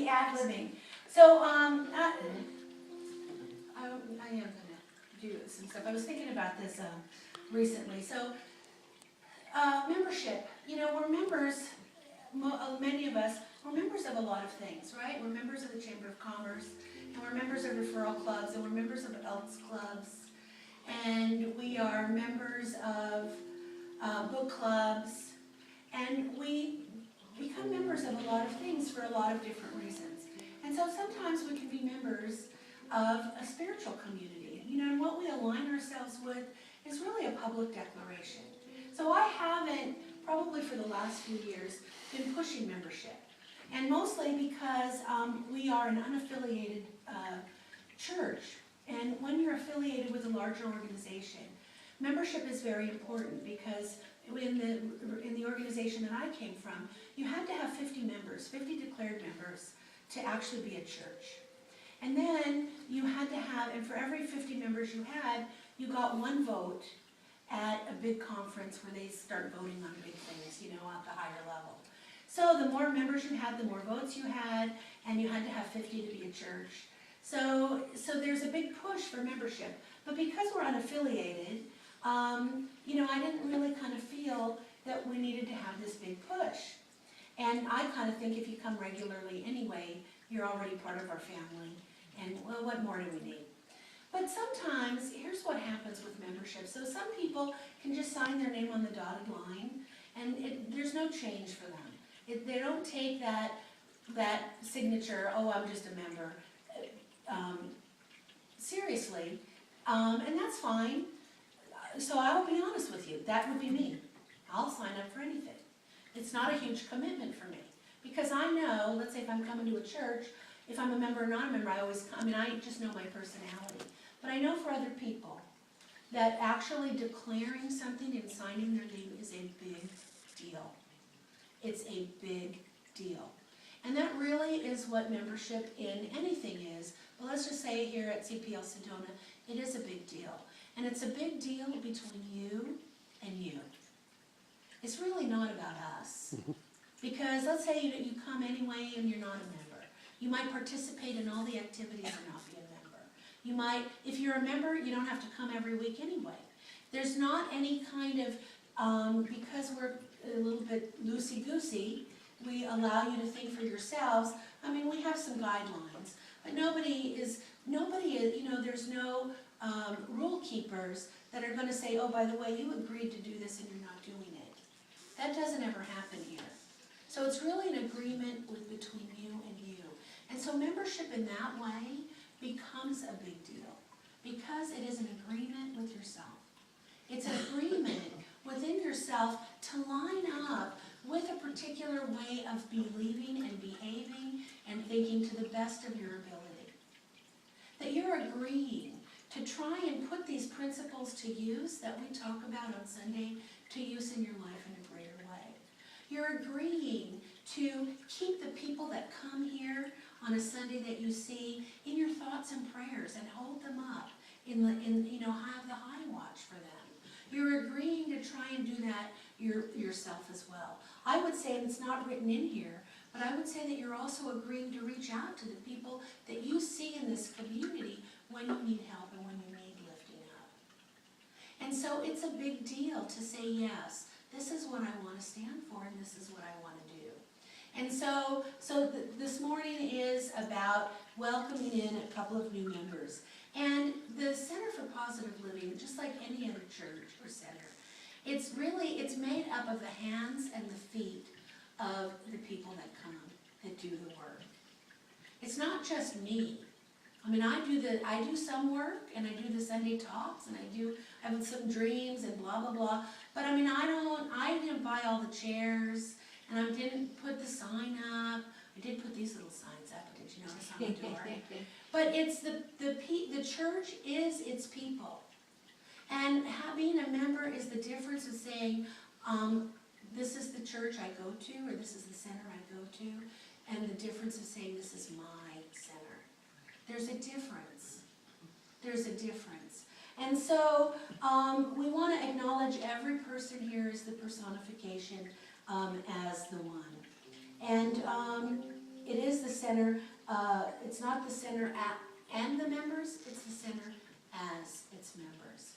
the ad-libbing. So, I am going to do some stuff. I was thinking about this recently. So, membership. You know, we're members, many of us, we're members of a lot of things, right? We're members of the Chamber of Commerce, and we're members of referral clubs, and we're members of Elks clubs, and we are members of book clubs, and we become members of a lot of things for a lot of different reasons. And so sometimes we can be members of a spiritual community. You know, and what we align ourselves with is really a public declaration. So I haven't, probably for the last few years, been pushing membership. And mostly because we are an unaffiliated church. And when you're affiliated with a larger organization, membership is very important because in the organization that I came from, you had to have 50 members, 50 declared members, to actually be a church. And then you had to have, and for every 50 members you had, you got one vote at a big conference where they start voting on big things, you know, at the higher level. So the more members you had, the more votes you had, and you had to have 50 to be a church. So there's a big push for membership. But because we're unaffiliated, you know, I didn't really kind of feel that we needed to have this big push. And I kind of think if you come regularly anyway, you're already part of our family. And, well, what more do we need? But sometimes, here's what happens with membership. So some people can just sign their name on the dotted line, and there's no change for them. They don't take that signature, oh, I'm just a member, seriously. And that's fine. So I'll be honest with you, that would be me. I'll sign up for anything. It's not a huge commitment for me. Because I know, let's say if I'm coming to a church, if I'm a member or not a member, I just know my personality. But I know for other people that actually declaring something and signing their name is a big deal. It's a big deal. And that really is what membership in anything is. But let's just say here at Cpl Sedona, it is a big deal. And it's a big deal between you and you. It's really not about us. Because let's say you come anyway and you're not a member. You might participate in all the activities and not be a member. You might, if you're a member, you don't have to come every week anyway. There's not any kind of, because we're a little bit loosey-goosey, we allow you to think for yourselves. I mean, we have some guidelines, but nobody is, you know, there's no rule keepers that are going to say, oh, by the way, you agreed to do this and you're not doing it. That doesn't ever happen here. So it's really an agreement between you and you. And so membership in that way becomes a big deal because it is an agreement with yourself. It's an agreement within yourself to line up with a particular way of believing and behaving and thinking to the best of your ability. That you're agreeing to try and put these principles to use that we talk about on Sunday to use in your life in a greater way. You're agreeing to keep the people that come here on a Sunday that you see in your thoughts and prayers and hold them up in you know, have the high watch for them. You're agreeing to try and do that yourself as well. I would say, and it's not written in here, but I would say that you're also agreeing to reach out to the people that you see in this community when you need help and when you need lifting up. And so it's a big deal to say, yes, this is what I want to stand for and this is what I want to do. And so this morning is about welcoming in a couple of new members. And the Center for Positive Living, just like any other church or center, it's made up of the hands and the feet of the people that come, that do the work. It's not just me. I mean, I do some work, and I do the Sunday talks, and I have some dreams and blah, blah, blah. But I mean, I didn't buy all the chairs, and I didn't put the sign up. I did put these little signs up, did you notice on the door? But it's the church is its people. And being a member is the difference of saying, this is the church I go to, or this is the center I go to, and the difference of saying this is my center. There's a difference. There's a difference. And so we want to acknowledge every person here as the personification as the one. And it is the center, it's not the center and the members, it's the center as its members.